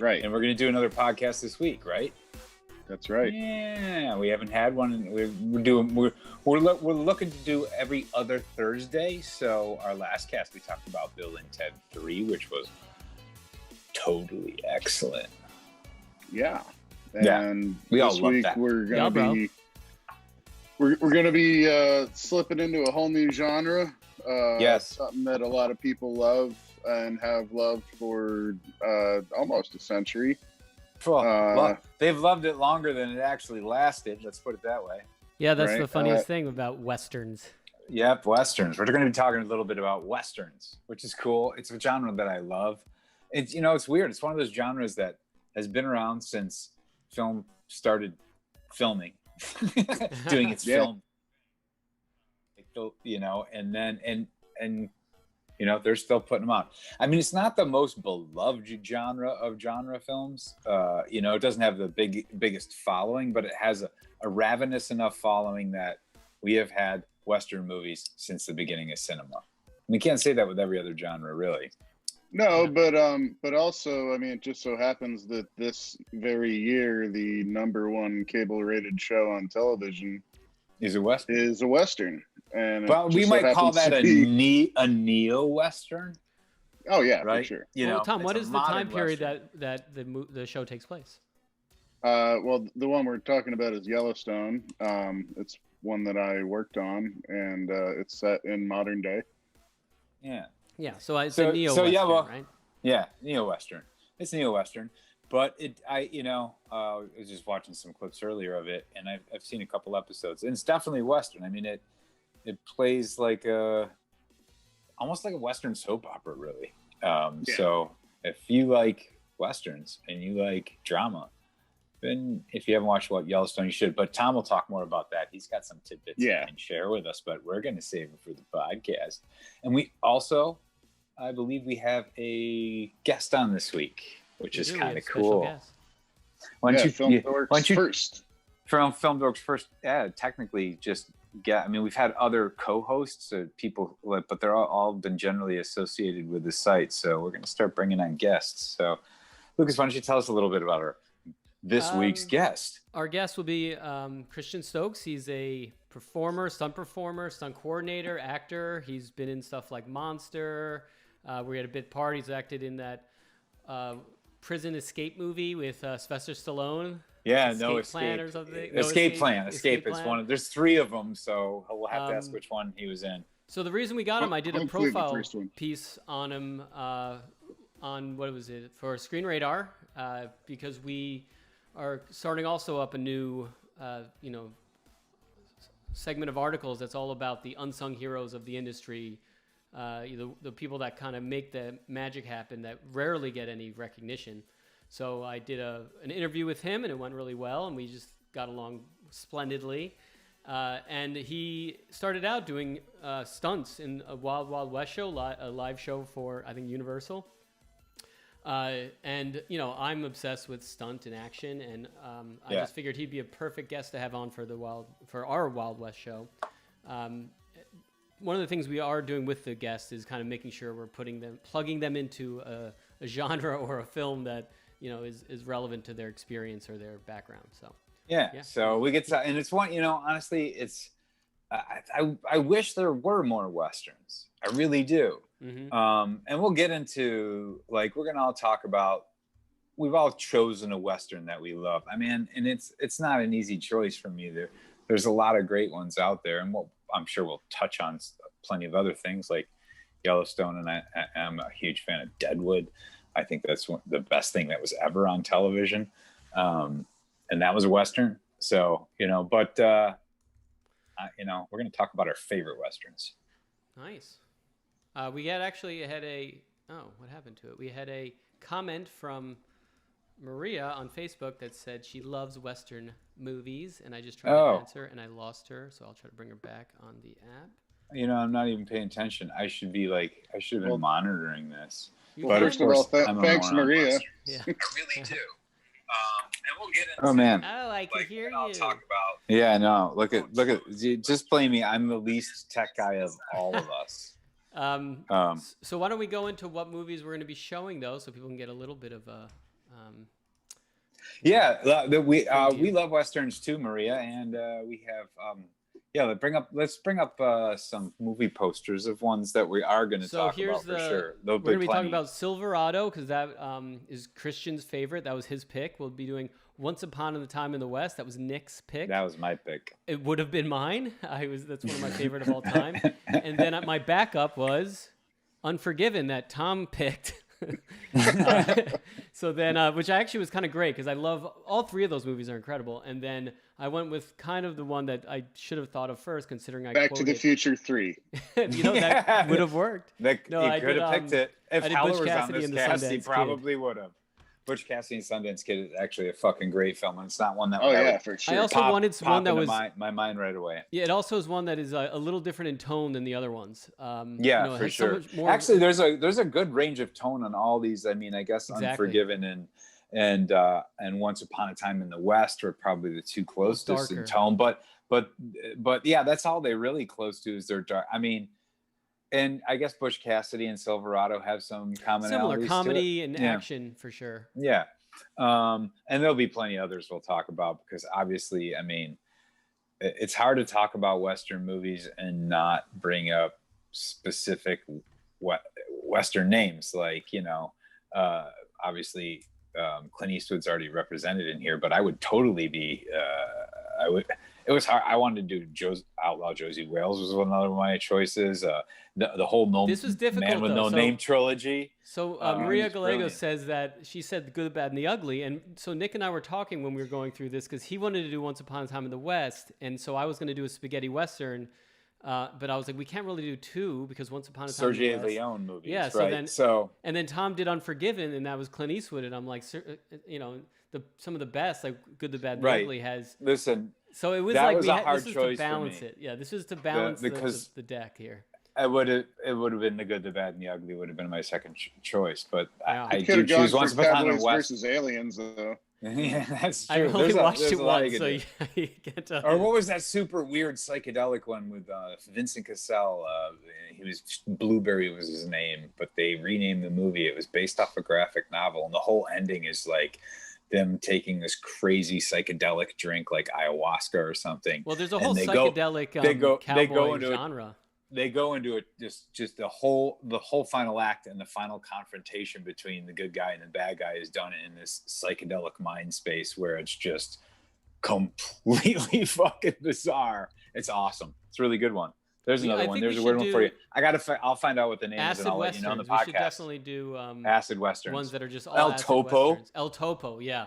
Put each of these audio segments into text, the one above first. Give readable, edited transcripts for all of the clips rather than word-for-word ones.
Right. And we're going to do another podcast this week, right? That's right. Yeah, we haven't had one. We're looking to do every other Thursday. So our last cast, we talked about Bill and Ted 3, which was totally excellent. Yeah. And we all this love week that. we're gonna be slipping into a whole new genre. Yes, something that a lot of people love and have loved for almost a century. They've loved it longer than it actually lasted. Let's put it that way. Yeah, that's the funniest thing about Westerns. Yep, Westerns. We're going to be talking a little bit about Westerns, which is cool. It's a genre that I love. It's, it's weird. It's one of those genres that has been around since film started filming, doing its film. And they're still putting them out. I mean, it's not the most beloved genre of genre films. It doesn't have the biggest following, but it has a ravenous enough following that we have had Western movies since the beginning of cinema. We can't say that with every other genre, really. No, but also, I mean, it just so happens that this very year, the #1 cable-rated show on television is a Western. And well, we might call that a neo-Western. Oh yeah, right? For sure. Well, Tom, what is the time period that the show takes place? Well, the one we're talking about is Yellowstone. It's one that I worked on, and it's set in modern day. Yeah. Yeah. So it's a neo-Western, right? Yeah, neo-Western. It's neo-Western. But I was just watching some clips earlier of it, and I've seen a couple episodes, and it's definitely Western. I mean, it plays like almost like a Western soap opera, really. So if you like Westerns and you like drama, then if you haven't watched Yellowstone, you should. But Tom will talk more about that. He's got some tidbits he can share with us, but we're going to save it for the podcast. And we also, I believe we have a guest on this week, which is kind of cool. Why don't you first? From FilmDorks first, technically just I mean, we've had other co-hosts, people, but they're all been generally associated with the site. So we're going to start bringing on guests. So, Lucas, why don't you tell us a little bit about this week's guest? Our guest will be Christian Stokes. He's a stunt coordinator, actor. He's been in stuff like Monster. We had a bit part. He's acted in that prison escape movie with Sylvester Stallone. Yeah, Escape Plan or something. Escape Plan is one of. There's 3 of them, so we'll have to ask which one he was in. So the reason we got him, I did a profile piece on him on what was it for Screen Radar, because we are starting also up a new segment of articles that's all about the unsung heroes of the industry. The people that kind of make the magic happen that rarely get any recognition. So I did an interview with him, and it went really well, and we just got along splendidly. And he started out doing stunts in a Wild Wild West show, a live show for, I think, Universal. And I'm obsessed with stunt and action, and I just figured he'd be a perfect guest to have on for our Wild West show. One of the things we are doing with the guests is kind of making sure we're plugging them into a genre or a film that is relevant to their experience or their background. So so we get to, and it's one, honestly, it's I wish there were more Westerns. I really do. Mm-hmm. And we'll get into, we're gonna all talk about, we've all chosen a Western that we love. I mean, and it's not an easy choice for me. There's a lot of great ones out there, and I'm sure we'll touch on plenty of other things like Yellowstone, and I'm a huge fan of Deadwood. I think that's the best thing that was ever on television. And that was a Western. So, but, we're going to talk about our favorite Westerns. Nice. We had what happened to it? We had a comment from Maria on Facebook that said she loves Western movies, and I just tried to answer, and I lost her, so I'll try to bring her back on the app. I'm not even paying attention. I should have been monitoring this. Well, first of all, thanks, Maria. Yeah. I really do. And we'll get into. Oh man. Oh, I can hear you. I'll talk about. Yeah, no. Look at. Just blame me. I'm the least tech guy of all of us. So why don't we go into what movies we're going to be showing, though, so people can get a little bit of We love westerns too, Maria, and we have let's bring up some movie posters of ones that we are going to talk about for sure. We're going to be talking about Silverado because that is Christian's favorite. That was his pick. We'll be doing Once Upon a Time in the West. That was Nick's pick. That was my pick. It would have been mine. That's one of my favorite of all time. And then my backup was Unforgiven that Tom picked. So then, which actually was kind of great because I love all three of those movies are incredible. And then I went with kind of the one that I should have thought of first, considering Back to the Future 3. That would have worked. You could have picked it. If Heller was on this cast, he probably would have. Butch Cassidy and Sundance Kid is actually a fucking great film, and it's not one that for sure. I also wanted one that was my mind right away. Yeah, it also is one that is a little different in tone than the other ones. For sure. Actually, there's a good range of tone on all these. I mean, I guess exactly. Unforgiven and Once Upon a Time in the West are probably the two closest in tone. But yeah, that's all they're really close to is they're dark. I mean. And I guess Butch Cassidy and Silverado have some commonalities. Similar comedy and action for sure. Yeah. And there'll be plenty of others we'll talk about because obviously, I mean, it's hard to talk about Western movies and not bring up specific Western names. Like, obviously Clint Eastwood's already represented in here, but I would totally be, it was hard. I wanted to do Outlaw Josie Wales was one of my choices. The whole this was difficult, Man with No Name trilogy. So Maria Gallegos says that she said The Good, the Bad, and the Ugly. And so Nick and I were talking when we were going through this because he wanted to do Once Upon a Time in the West. And so I was going to do a spaghetti Western. But I was like, we can't really do two because Once Upon a Time in the West. Sergio Leone movies. Yeah, and then Tom did Unforgiven, and that was Clint Eastwood. And I'm like, some of the best, like Good, the Bad, and the Ugly has. Listen. So it was like this is to balance it. Yeah, this is to balance the deck here. It would have been The Good, the Bad, and the Ugly would have been my second choice, but I do choose Once Upon a Time in the West versus Aliens though. Yeah, that's true. I only watched it once, so you get to. Or what was that super weird psychedelic one with Vincent Cassel? He was Blueberry was his name, but they renamed the movie. It was based off a graphic novel, and the whole ending is like them taking this crazy psychedelic drink like ayahuasca or something. Well, there's a whole psychedelic cowboy genre. They go into it just the whole final act and the final confrontation between the good guy and the bad guy is done in this psychedelic mind space where it's just completely fucking bizarre. It's awesome. It's a really good one. There's another one. There's a weird one for you. I'll find out what the name is and I'll let you know on the podcast. We should definitely do acid westerns. Ones that are just all El Topo. Westerns. El Topo, yeah.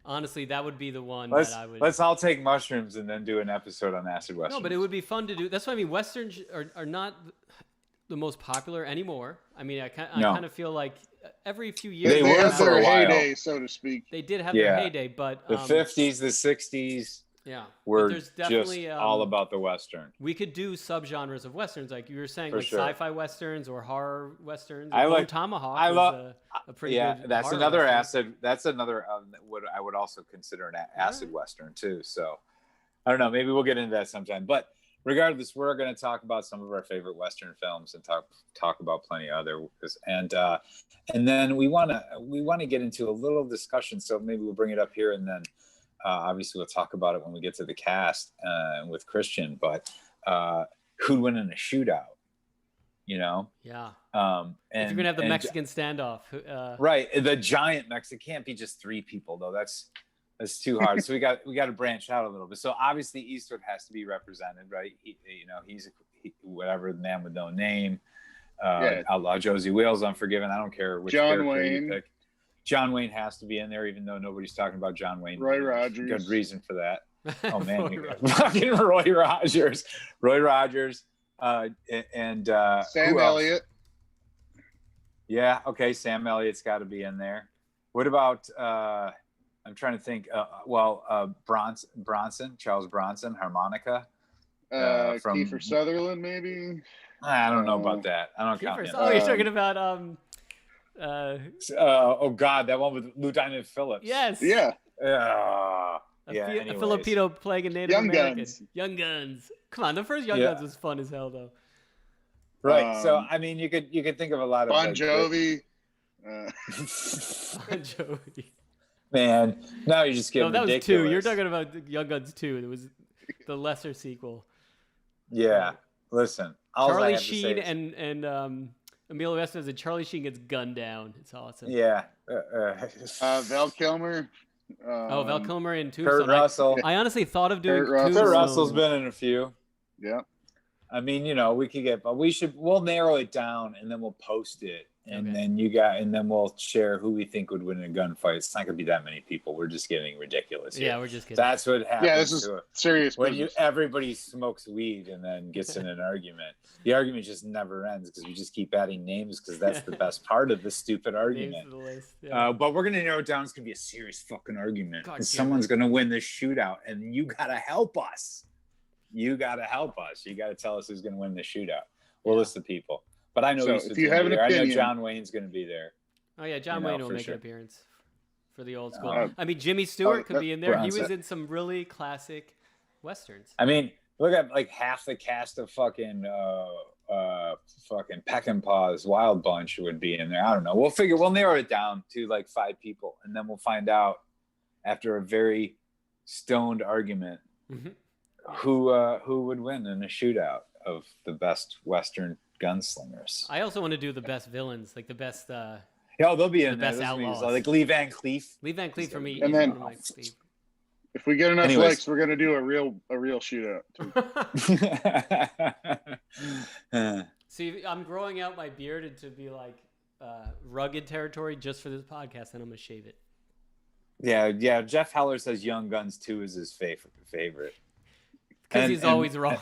Honestly, that would be the one that I would. Let's all take mushrooms and then do an episode on acid westerns. No, but it would be fun to do. That's what I mean. Westerns are not the most popular anymore. I mean, I kind of feel like every few years they were for a heyday, so to speak. They did have their heyday, but the 50s, the 60s. Yeah, we're just all about the Western. We could do subgenres of Westerns, like you were saying, like sci-fi Westerns or horror Westerns. I like Tomahawk. I love a pretty good. That's another Western. acid. That's another what I would also consider an acid Western too. So I don't know. Maybe we'll get into that sometime. But regardless, we're going to talk about some of our favorite Western films and talk about plenty of others. And then we want to get into a little discussion. So maybe we'll bring it up here and then. Obviously, we'll talk about it when we get to the cast with Christian. But who'd win in a shootout? Yeah. And if you're gonna have the Mexican standoff, right? The giant Mexican can't be just three people though. That's too hard. So we got to branch out a little bit. So obviously, Eastwood has to be represented, right? He's whatever, the Man with No Name. Outlaw Josie Wales, Unforgiven. I don't care which John Wayne. You pick. John Wayne has to be in there, even though nobody's talking about John Wayne. Roy Rogers. Good reason for that. Oh man, fucking Roy Rogers. And Sam Elliott. Yeah, okay, Sam Elliott's got to be in there. What about? I'm trying to think. Charles Bronson, harmonica. From Kiefer Sutherland, maybe. I don't know about that. I don't count him. Oh, you're talking about oh God, that one with Lieutenant Phillips. Yes. Yeah. A Filipino playing a Native American. Young Guns. Come on, the first Young Guns was fun as hell, though. Right. So I mean, you could think of a lot of Bon Jovi. Bon Jovi. Man, now you're just getting that ridiculous. was 2. You're talking about Young Guns 2. It was the lesser sequel. Yeah. Listen, Charlie Sheen and Emilio Estevez, and Charlie Sheen gets gunned down. It's awesome. Yeah. Val Kilmer. Val Kilmer in Tombstone. Kurt Russell. I honestly thought of doing Kurt Tombstone. Kurt Russell's been in a few. Yeah. I mean, we could get, but we'll narrow it down and then we'll post it. And then then we'll share who we think would win a gunfight. It's not going to be that many people. We're just getting ridiculous here. Yeah, we're just kidding. That's what happens. Yeah, this is serious when everybody smokes weed and then gets in an argument. The argument just never ends because we just keep adding names because that's the best part of the stupid argument. Names to the list. Yeah. But we're going to narrow it down. It's going to be a serious fucking argument. God, and someone's going to win this shootout, and you got to help us. You got to help us. You got to tell us who's going to win the shootout. We'll list the people. But I know if you have an opinion, I know John Wayne's going to be there. Oh yeah, John Wayne will make an appearance for the old school. Oh. I mean, Jimmy Stewart could be in there. He was in some really classic westerns. I mean, look at like half the cast of fucking Peckinpah's Wild Bunch would be in there. I don't know. We'll narrow it down to like 5 people, and then we'll find out after a very stoned argument who would win in a shootout of the best Western gunslingers. I also want to do the best villains, like the best. They'll be in the there. best outlaws, like Lee Van Cleef. Lee Van Cleef for me. And then, if we get enough likes, we're gonna do a real shootout too. See, I'm growing out my beard to be like rugged territory just for this podcast, and I'm gonna shave it. Yeah. Jeff Heller says Young Guns 2 is his favorite. Because he's always wrong.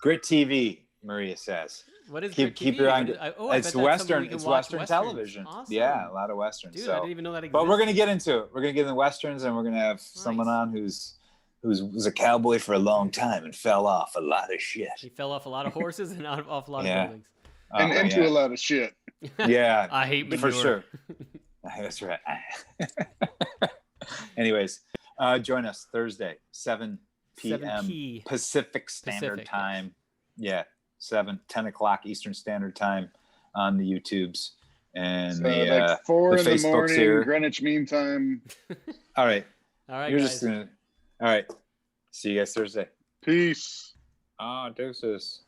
Grit TV, Maria says. What is keep your eye? It's Western. It's Western television. Awesome. Yeah, a lot of Westerns. Dude, I didn't even know that existed. But we're gonna get into it. We're gonna get into Westerns, and we're gonna have someone on who was a cowboy for a long time and fell off a lot of shit. He fell off a lot of horses and off a lot of buildings. And into a lot of shit. Yeah. I hate manure. For sure. That's right. Anyways, join us Thursday, 7 p.m. Pacific Standard Time. Yes. Yeah, 10 o'clock Eastern Standard Time on the YouTubes. And like 4 in the morning, here. Greenwich Mean Time. All right. You're guys. All right. See you guys Thursday. Peace. Deuces.